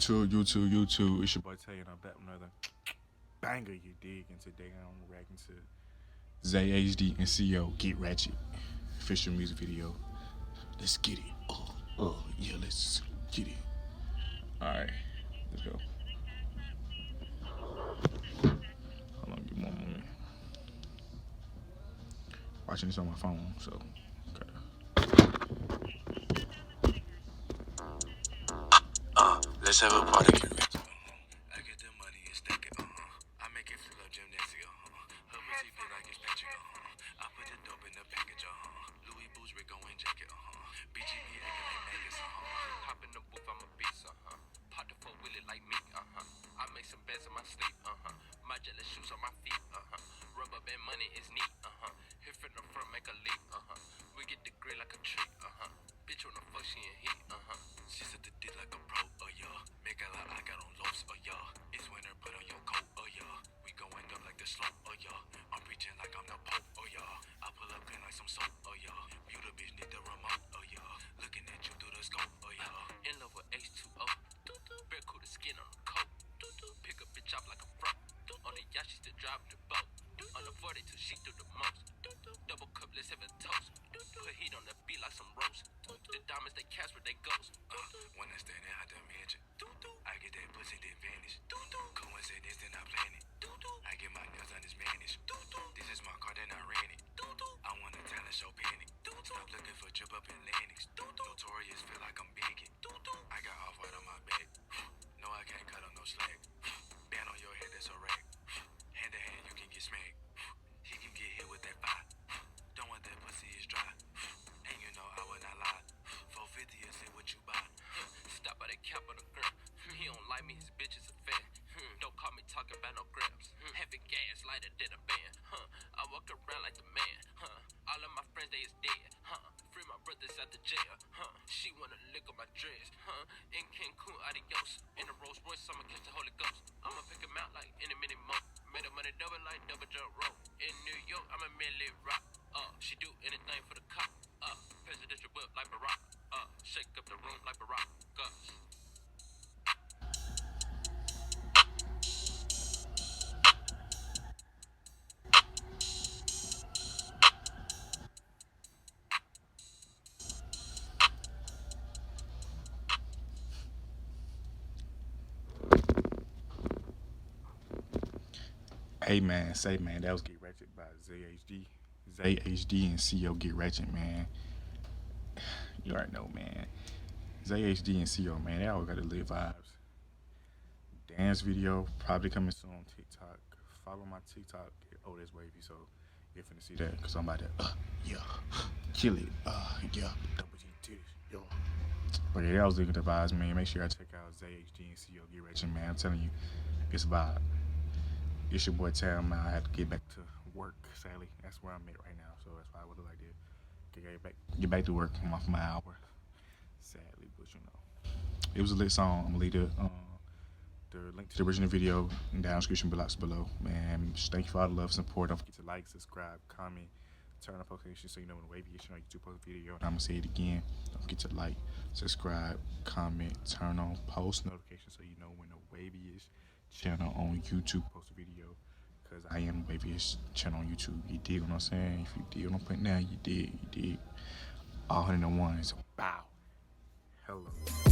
YouTube. It's your boy Tay, and I'm back with another banger, you dig. And today I'm reacting to Zaehd and CEO Get Ratchet official music video. Let's get it. Yeah, let's get it. Alright, let's go. Hold on, give me one moment. Watching this on my phone, so okay. Let's have a party, get rich. I get the money and stack it, I make it feel like gymnastic, Her pussy feel like it's Patrick, I put the dope in the package, Louis Boots, Rico and jacket, BGB acting like Magus, Hop in the booth, I'm a beast, Pop the four wheelie like me, I make some bands in my sleep, My jealous shoes on my feet, Rubber band money is neat, Hit from the front, make a leap, We get the grill like a treat, Bitch on the fuck, she in heat, She said the dick like a pro, yeah. Make a lot, I got on lows, yeah. It's winter, put on your coat, yeah. We going up like the slope, yeah. I'm preaching like I'm the Pope, yeah. I pull up clean like some soap, yeah. Beauty bitch need the remote, yeah. Looking at you through the scope, yeah. In love with H2O, bare cool the skin on the coat, pick a bitch up like a fro. On the yacht, she still driving the boat. On the 42, she do the most. Double cup, let's have a toast. Put heat on the beat like some roast. The diamonds, they catch where they ghost. When I stand in hot dimension, I get that pussy, then vanish. Coincidence, then I plan it. I get my nails on this manish. This is my car, then I ran it. I want a talent show panic. Stop looking for drip up in Lennox. Notorious, feel like I'm begging. I got off-white on my back. No, I can't cut on no slack. Band on your head, that's a rack. Hand to hand, you can get smacked. He can get hit with that fire. Don't want that pussy, is dry. And you know I would not lie. 450 is say what you buy. Stop by the cap on the girl. He don't like me, his bitch is a fan. Don't call me talking about no grams. Heavy gas, lighter than a band. I walk around like the man. All of my friends, they is dead. Free my brothers out the jail. She wanna lick on my dress. In Cancun, adios. In a Rolls Royce, I'ma catch the Holy Ghost. I'ma pick him out like in a minute more. Made the money double like double jump rope. In New York, I'm a milli rock. She do anything for the cop. Presidential whip like Barack. Shake up the room like Barack. Hey man, say man, that was Get Ratchet by Zaehd and CEO Get Ratchet, man. You already know, man. Zaehd and CEO, man, they always got to live vibes. Dance video probably coming soon on TikTok. Follow my TikTok. Oh, that's wavy, so you're finna see that because I'm about to, yeah, kill it. Yeah, double G titties, yo. But yeah, that was looking at the vibes, man. Make sure y'all check out Zaehd and CEO Get Ratchet, man. I'm telling you, it's a vibe. It's your boy Tam. I have to get back to work. Sadly, that's where I'm at right now. So that's why I would like to get back to work. I'm off my hour. Sadly, but you know, it was a lit song. I'm gonna leave the link to the original video in the description box below. Man, thank you for all the love and support. Don't forget to like, subscribe, comment, turn on notifications so you know when the wavy is on YouTube post video. And I'm gonna say it again. Don't forget to like, subscribe, comment, turn on post notifications so you know when the wavy is channel on YouTube post a video, because I am the waviest channel on YouTube. You dig what I'm saying? If you dig what I'm putting down, you dig. All 101 is bow. Hello.